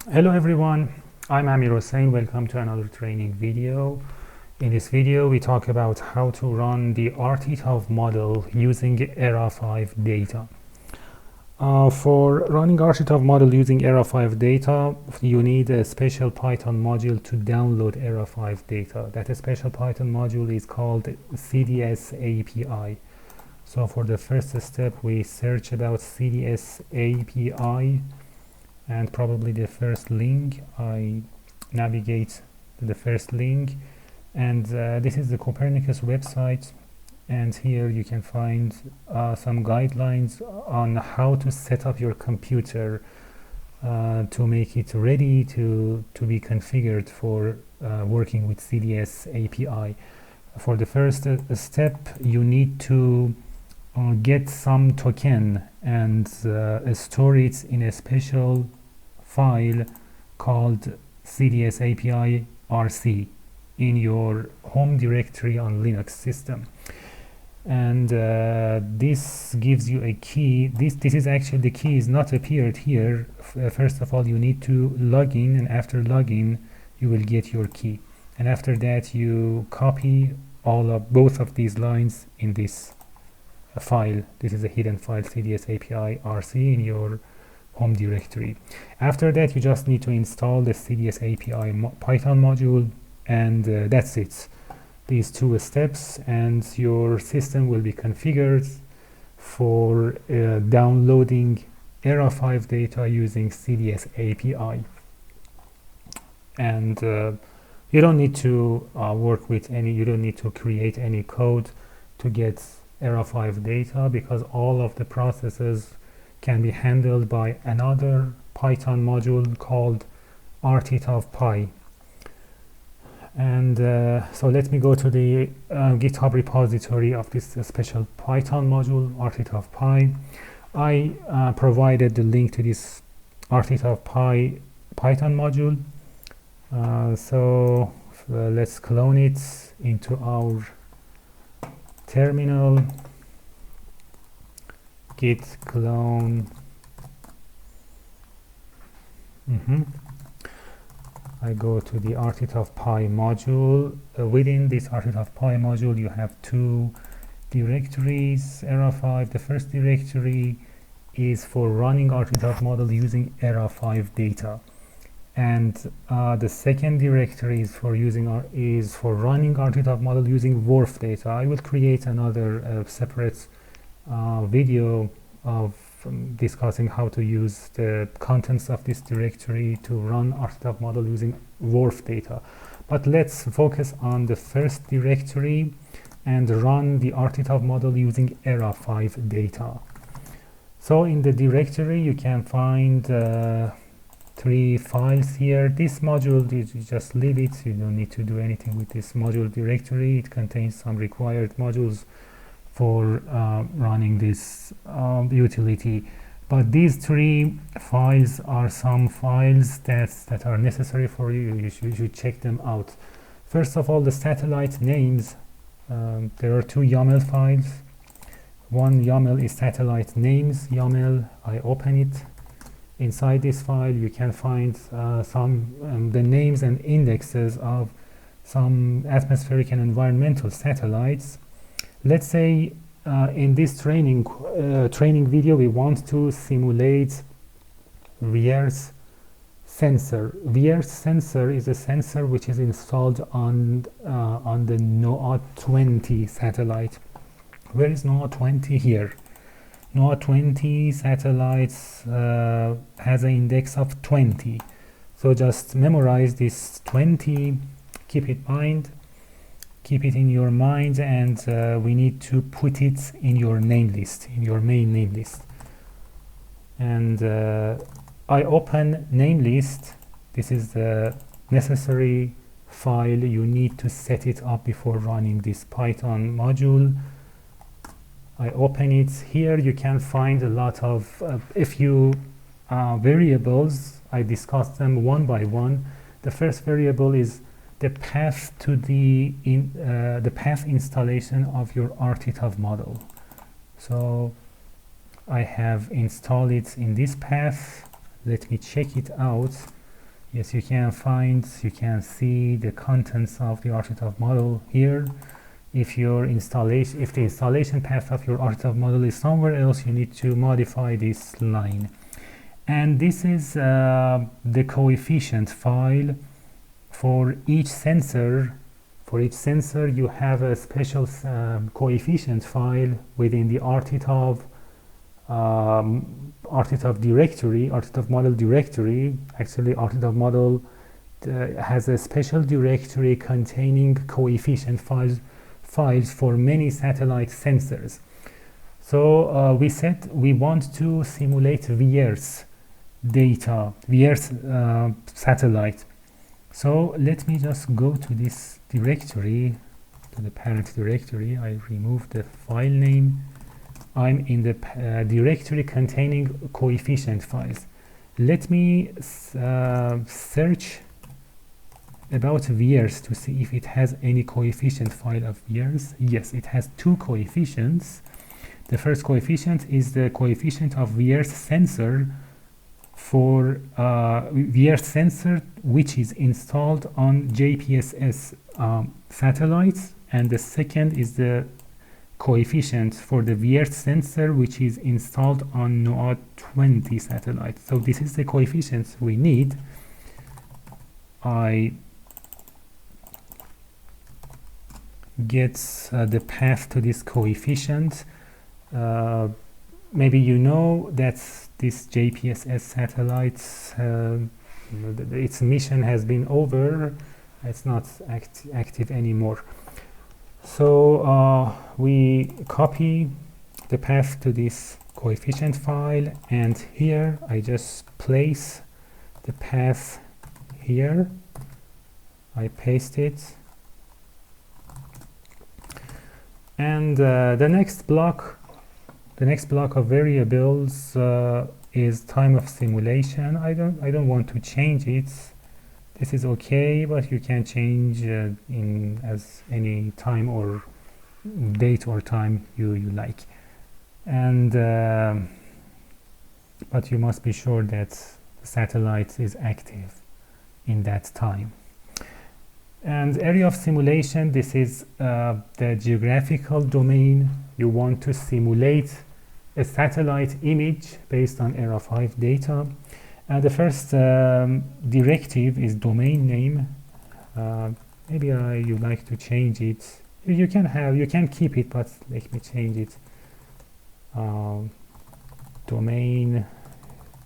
Hello everyone, I'm Amir Hossein. Welcome to another training video. In this video we talk about how to run the RTTOV model using ERA5 data. For running RTTOV model using ERA5 data, you need a special Python module to download ERA5 data. That special Python module is called CDS API. So for the first step we search about CDS API, and probably the first link. I navigate to the first link, and this is the Copernicus website, and here you can find some guidelines on how to set up your computer to make it ready to be configured for working with CDS API. For the first step, you need to get some token and store it in a special file called CDS API RC in your home directory on Linux system. And this gives you a key. This is actually, the key is not appeared here. First of all, you need to log in, and after login you will get your key, and after that you copy both of these lines in this file. This is a hidden file, CDS API RC, in your home directory. After that you just need to install the CDS API Python module, and that's it. These two steps and your system will be configured for downloading ERA5 data using CDS API. And you don't need to you don't need to create any code to get ERA5 data, because all of the processes can be handled by another Python module called rttovpy. And so let me go to the GitHub repository of this special Python module, rttovpy. I provided the link to this rttovpy Python module. So let's clone it into our terminal. Git clone. I go to the rttovpy module. Within this rttovpy module you have two directories, ERA5. The first directory is for running RTTOV model using ERA5 data, and the second directory is for running RTTOV model using WRF data. I will create another separate video of discussing how to use the contents of this directory to run RTTOV model using WRF data. But let's focus on the first directory and run the RTTOV model using ERA5 data. So in the directory you can find three files here. This module, you just leave it. You don't need to do anything with this module directory. It contains some required modules for running this utility, but these three files are some files that are necessary for you. You should check them out. First of all, the satellite names. There are two YAML files. One YAML is satellite names YAML. I open it. Inside this file you can find the names and indexes of some atmospheric and environmental satellites. Let's say in this training video we want to simulate VIIRS sensor. VIIRS sensor is a sensor which is installed on the NOAA 20 satellite. Where is NOAA 20? Here. NOAA 20 satellites has an index of 20. So just memorize this 20, keep it in your mind, and we need to put it in your name list, in your main name list. And I open name list. This is the necessary file you need to set it up before running this Python module. I open it. Here you can find a lot of variables. I discussed them one by one. The first variable is the path to the path installation of your RTTOV model. So I have installed it in this path. Let me check it out. Yes, you can see the contents of the RTTOV model here. If the installation path of your RTTOV model is somewhere else, you need to modify this line. And this is the coefficient file for each sensor. For each sensor, you have a special coefficient file within the RTTOV directory, RTTOV model directory. Actually, RTTOV model has a special directory containing coefficient files for many satellite sensors. So we said we want to simulate VIIRS data, VIIRS satellite. So let me just go to this directory, to the parent directory. I remove the file name. I'm in the directory containing coefficient files. Let me search about VIIRS to see if it has any coefficient file of VIIRS. Yes, it has two coefficients. The first coefficient is the coefficient of VIIRS sensor for VIIRS sensor which is installed on JPSS satellites, and the second is the coefficient for the VIIRS sensor which is installed on NOAA 20 satellites. So this is the coefficients we need. I get the path to this coefficient. Maybe you know that this JPSS satellite, its mission has been over. It's not active anymore. So we copy the path to this coefficient file, and here I just place the path here. I paste it, and the next block of variables is time of simulation. I don't want to change it. This is okay, but you can change in as any time or date or time you like. And but you must be sure that the satellite is active in that time. And area of simulation, this is the geographical domain. You want to simulate a satellite image based on ERA5 data. The first directive is domain name. Maybe you like to change it. You can keep it, but let me change it. Domain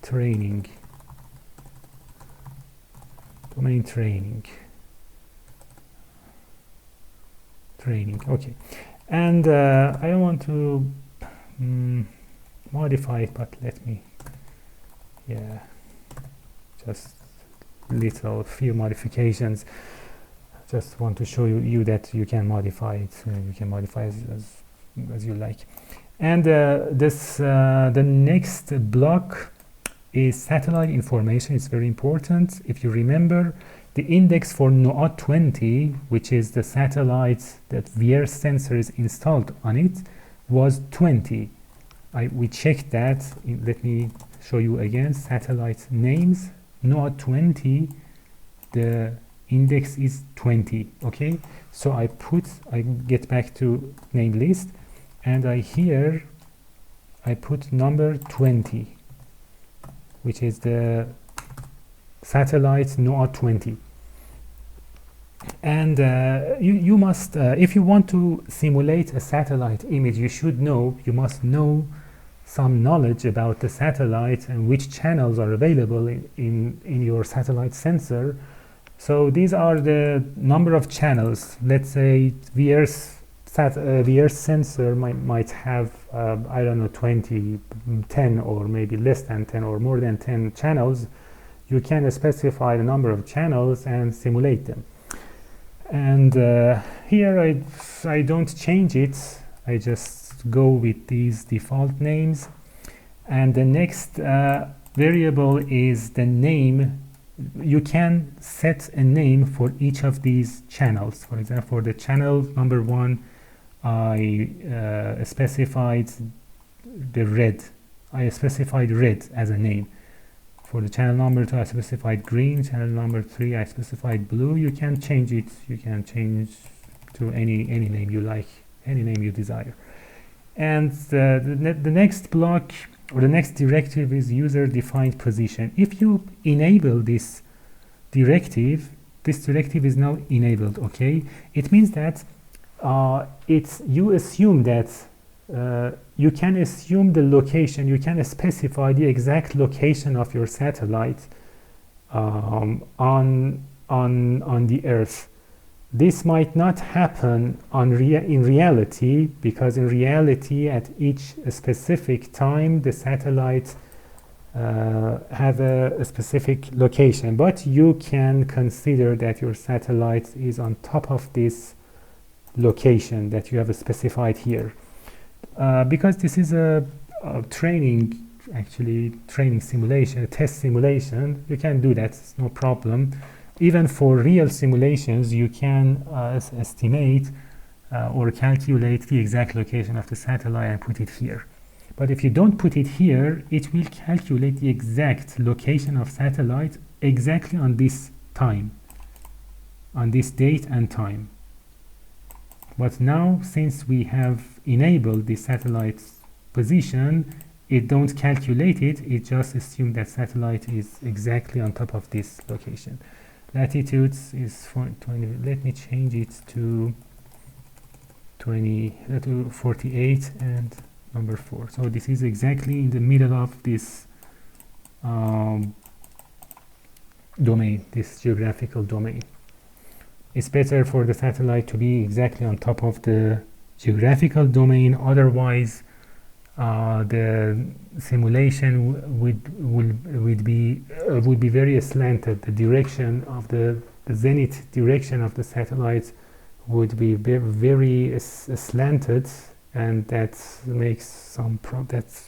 training. Domain training. Okay. And I don't want to modify it, but let me, just few modifications. Just want to show you that you can modify it. You can modify it as you like. And the next block is satellite information. It's very important. If you remember, the index for NOAA 20, which is the satellite that VIIRS sensor is installed on it, was 20. We checked that. Let me show you again. Satellite names, NOAA 20, the index is 20. Okay, so I get back to name list, and I put number 20, which is the satellite NOAA 20. And you must, if you want to simulate a satellite image, you must know some knowledge about the satellite and which channels are available in your satellite sensor. So these are the number of channels. Let's say VIIRS sensor might have I don't know, 20, 10, or maybe less than 10 or more than 10 channels. You can specify the number of channels and simulate them. And here I don't change it. I just go with these default names. And the next variable is the name. You can set a name for each of these channels. For example, for the channel number 1, I specified the red. I specified red as a name. For the channel number 2 I specified green, channel number 3 I specified blue. You can change it, you can change to any name you like, any name you desire. And the next block or the next directive is user defined position. If you enable this directive is now enabled. Okay, it means that you assume that you can assume the location, you can specify the exact location of your satellite on the Earth. This might not happen in reality, because in reality at each specific time the satellite have a specific location, but you can consider that your satellite is on top of this location that you have specified here. Because this is a training simulation, a test simulation, you can do that, it's no problem. Even for real simulations, you can estimate or calculate the exact location of the satellite and put it here. But if you don't put it here, it will calculate the exact location of satellite exactly on this time, on this date and time. But now, since we have enabled the satellite's position, it don't calculate it, it just assumes that satellite is exactly on top of this location. Latitudes is 20, let me change it to 48 and number 4. So this is exactly in the middle of this domain, this geographical domain. It's better for the satellite to be exactly on top of the geographical domain, otherwise the simulation would be very slanted. The direction of the zenith direction of the satellite would be very slanted, and that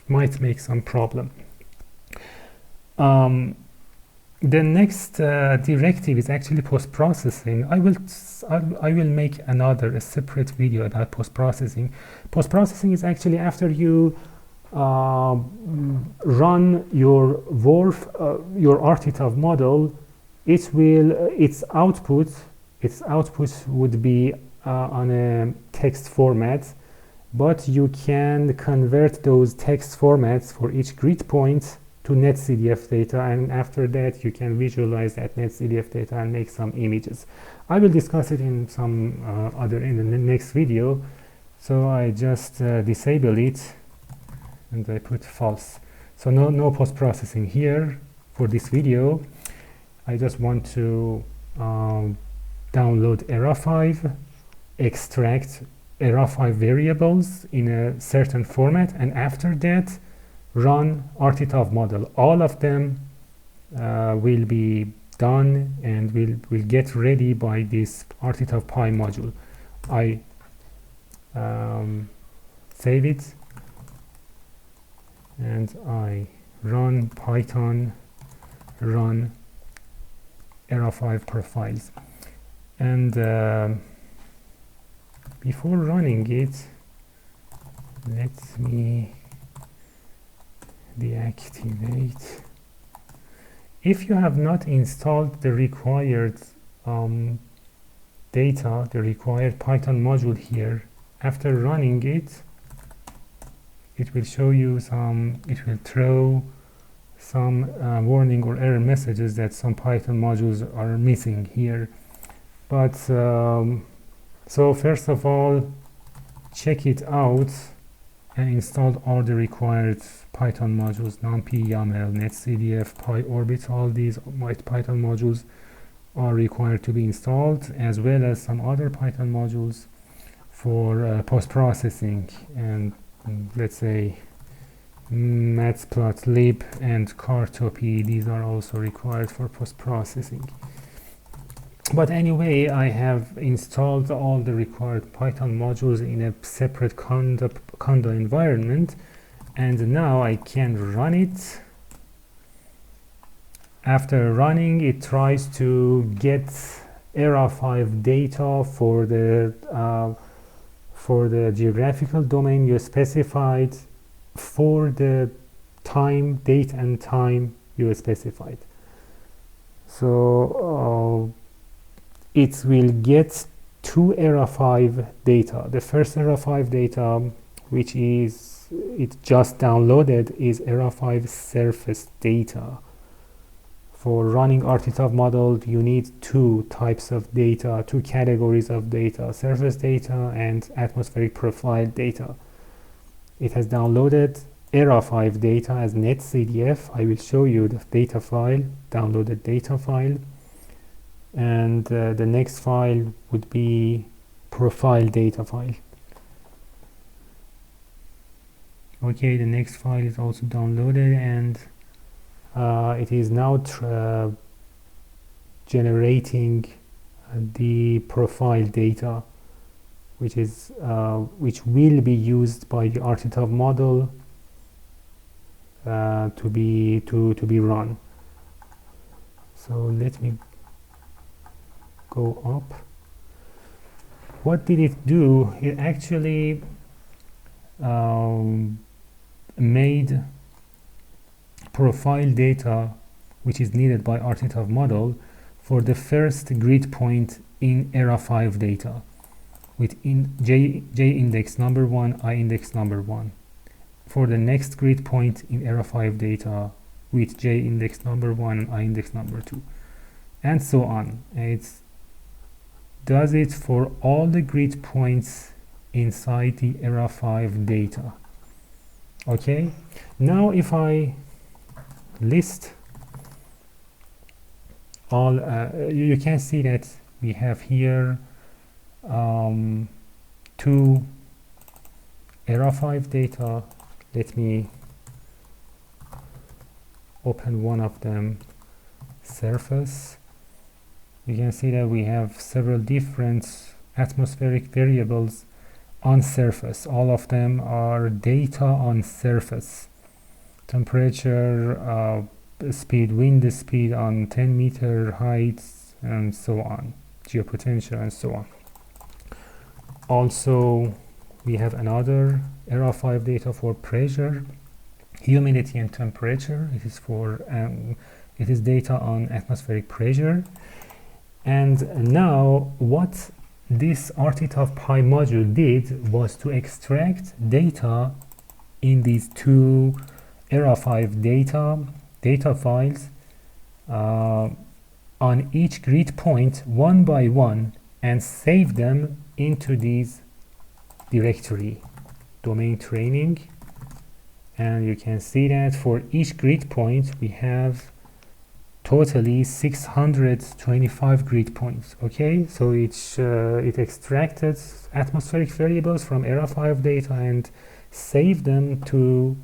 might make some problem. The next directive is actually post-processing. I will make a separate video about post-processing. Post-processing is actually after you run your your RTTOV model, its output would be on a text format, but you can convert those text formats for each grid point to netcdf data, and after that you can visualize that netcdf data and make some images. I will discuss it in some in the next video, so I just disable it and I put false. So no post-processing here for this video. I just want to download ERA5, extract ERA5 variables in a certain format, and after that run RTTOV model. All of them will be done and will get ready by this rttovpy module. I save it and I run Python run ERA5 profiles, and before running it, let me deactivate. If you have not installed the required data, the required Python module here, after running it, it will show you it will throw some warning or error messages that some Python modules are missing here. But so first of all, check it out and install all the required Python modules, numpy, YAML, netcdf, PyOrbit. All these Python modules are required to be installed, as well as some other Python modules for post-processing, and let's say matplotlib and rttovpy. These are also required for post-processing. But anyway, I have installed all the required Python modules in a separate conda environment, and now I can run it. After running, it tries to get ERA5 data for the geographical domain you specified for the time, date and time you specified. So it will get two ERA5 data. The first ERA5 data, which is it just downloaded, is ERA5 surface data. For running RTTOV model, you need two types of data, two categories of data: surface data and atmospheric profile data. It has downloaded ERA5 data as netcdf. I will show you the data file, downloaded data file, and the next file would be profile data file. Okay, the next file is also downloaded, and it is now generating the profile data, which will be used by the RTTOV model to be run. So let me go up. What did it do? It actually made profile data, which is needed by RTTOV model, for the first grid point in ERA5 data, with J index number 1, I index number 1. For the next grid point in ERA5 data, with J index number 1 and I index number 2, and so on. It does it for all the grid points inside the ERA5 data. Okay, now if I list all, you can see that we have here two ERA5 data. Let me open one of them, surface. You can see that we have several different atmospheric variables on surface. All of them are data on surface: temperature, speed, wind speed on 10-meter heights, and so on, geopotential, and so on. Also, we have another ERA5 data for pressure, humidity, and temperature. It is for it is data on atmospheric pressure. And now what this RTTOVpy module did was to extract data in these two ERA5 data files on each grid point one by one, and save them into these directory, domain training. And you can see that for each grid point we have totally 625 grid points. Okay, so it extracted atmospheric variables from ERA5 data and saved them to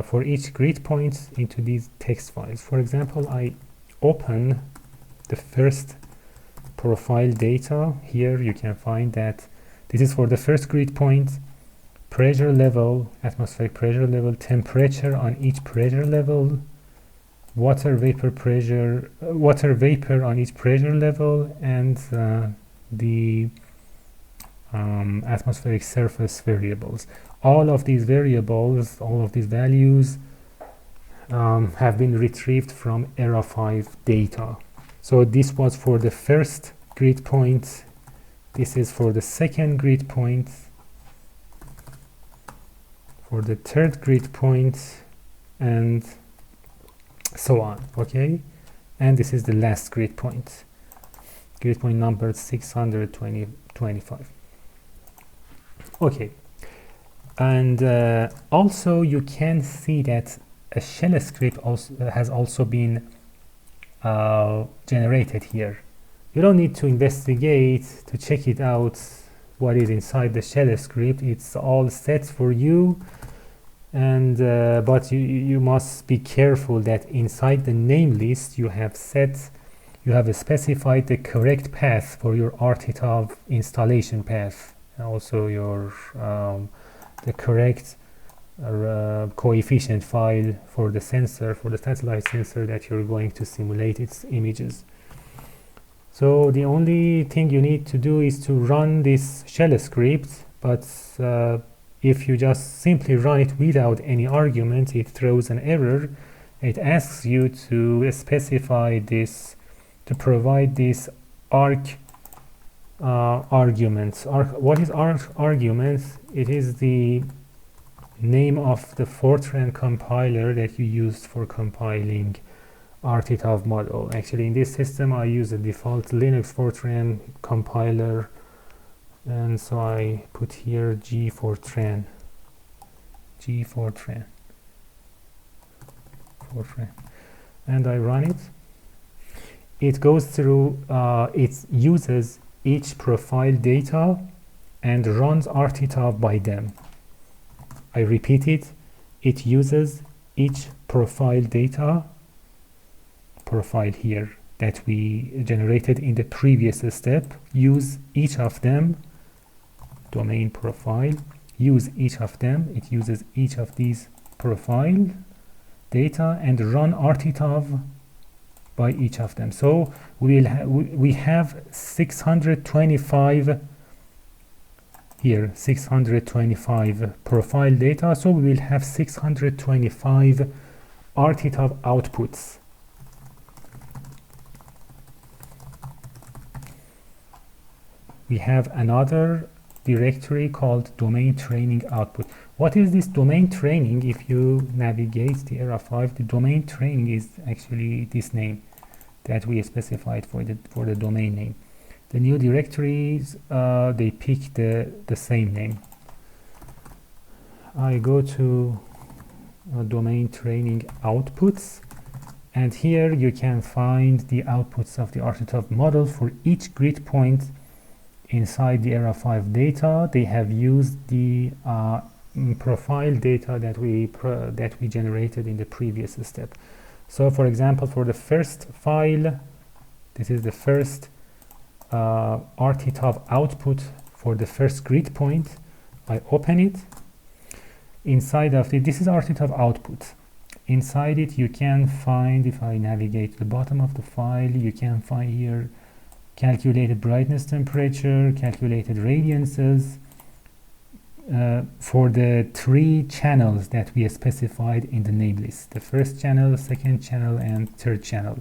for each grid point into these text files. For example, I open the first profile data. Here you can find that this is for the first grid point: pressure level, atmospheric pressure level, temperature on each pressure level, water vapor pressure, water vapor on each pressure level, and the atmospheric surface variables. All of these variables, all of these values have been retrieved from ERA5 data. So this was for the first grid point, this is for the second grid point, for the third grid point, and so on. Okay, and this is the last grid point number 625. Okay, and also you can see that a shell script has also been generated here. You don't need to investigate to check it out what is inside the shell script. It's all set for you, and but you must be careful that inside the name list you have specified the correct path for your RTTOV installation path, and also your the correct coefficient file for the sensor, for the satellite sensor that you're going to simulate its images. So the only thing you need to do is to run this shell script, but if you just simply run it without any argument, it throws an error. It asks you to specify this, to provide this arg arguments. What is arg arguments? It is the name of the Fortran compiler that you used for compiling RTTOV model. Actually, in this system, I use the default Linux Fortran compiler, and so I put here Fortran, and I run it. It goes through, it uses each profile data and runs RTTOV by them. I repeat it, it uses each profile data, profile here that we generated in the previous step, use each of them, domain profile, use each of them, it uses each of these profile data and run RTTOV by each of them. So we have 625 here, 625 profile data, so we will have 625 RTTOV outputs. We have another directory called domain training output. What is this domain training? If you navigate the ERA5, the domain training is actually this name that we specified for the domain name. The new directories, they pick the same name. I go to domain training outputs, and here you can find the outputs of the RTTOV model for each grid point inside the ERA5 data. They have used the profile data that we generated in the previous step. So for example, for the first file, this is the first RTTOV output for the first grid point. I open it. Inside of it, this is RTTOV output. Inside it you can find, if I navigate to the bottom of the file, you can find here calculated brightness temperature, calculated radiances for the 3 channels that we specified in the name list. The first channel, second channel, and third channel.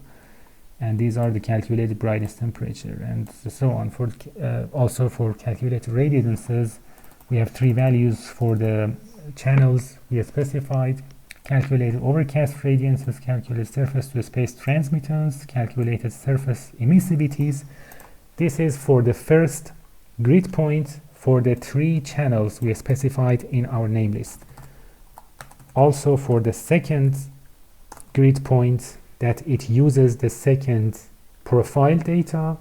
And these are the calculated brightness temperature and so on. For also for calculated radiances, we have 3 values for the channels we have specified: calculated overcast radiances, calculated surface to space transmittance, calculated surface emissivities. This is for the first grid point for the 3 channels we specified in our name list. Also for the second grid point, that it uses the second profile data,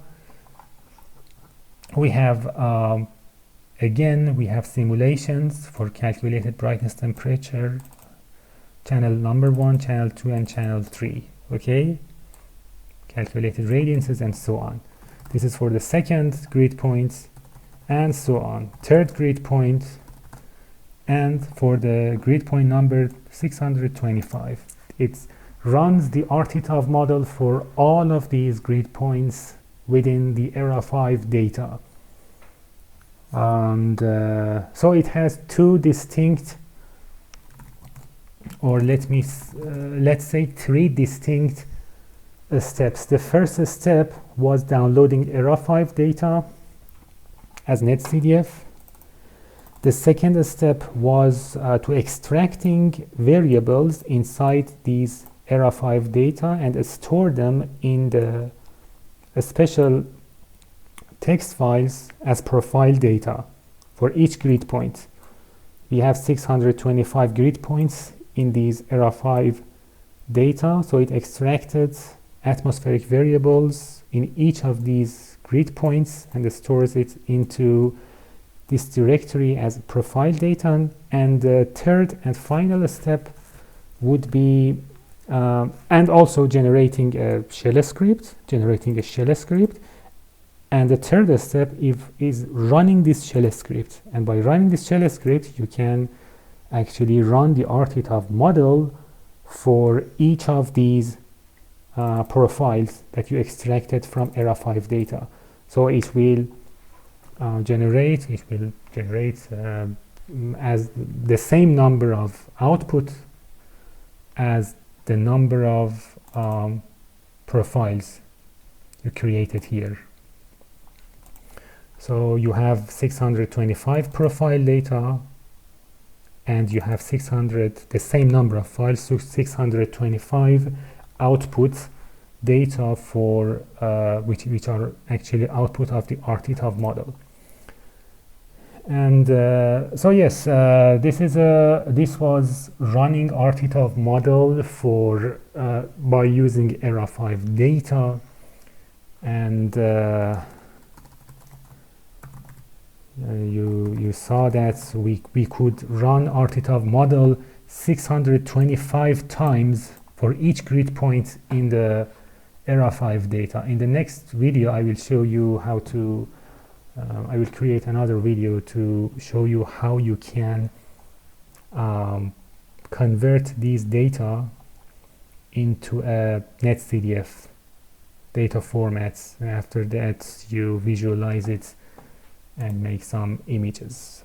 we have again we have simulations for calculated brightness temperature, channel number 1, channel 2, and channel 3. Okay, calculated radiances and so on. This is for the second grid point and so on, third grid point, and for the grid point number 625. It runs the RTTOV model for all of these grid points within the ERA5 data. And so it has 2 distinct, or let's say 3 distinct steps. The first step was downloading ERA5 data as netcdf. The second step was to extracting variables inside these ERA5 data and store them in the special text files as profile data for each grid point. We have 625 grid points in these ERA5 data, so it extracted atmospheric variables in each of these grid points and stores it into this directory as profile data. And the third and final step would be and also generating a shell script, and the third step is running this shell script. And by running this shell script, you can actually run the RTTOV model for each of these profiles that you extracted from ERA5 data. So it will generate as the same number of output as the number of profiles you created here. So you have 625 profile data, and you have 600, the same number of files, so 625 output data for which are actually output of the RTTOV model. And so yes, this was running RTTOV model for by using ERA5 data, and you saw that we could run RTTOV model 625 times for each grid point in the ERA5 data. In the next video, I will show you how to I will create another video to show you how you can convert these data into a netcdf data formats. After that, you visualize it and make some images.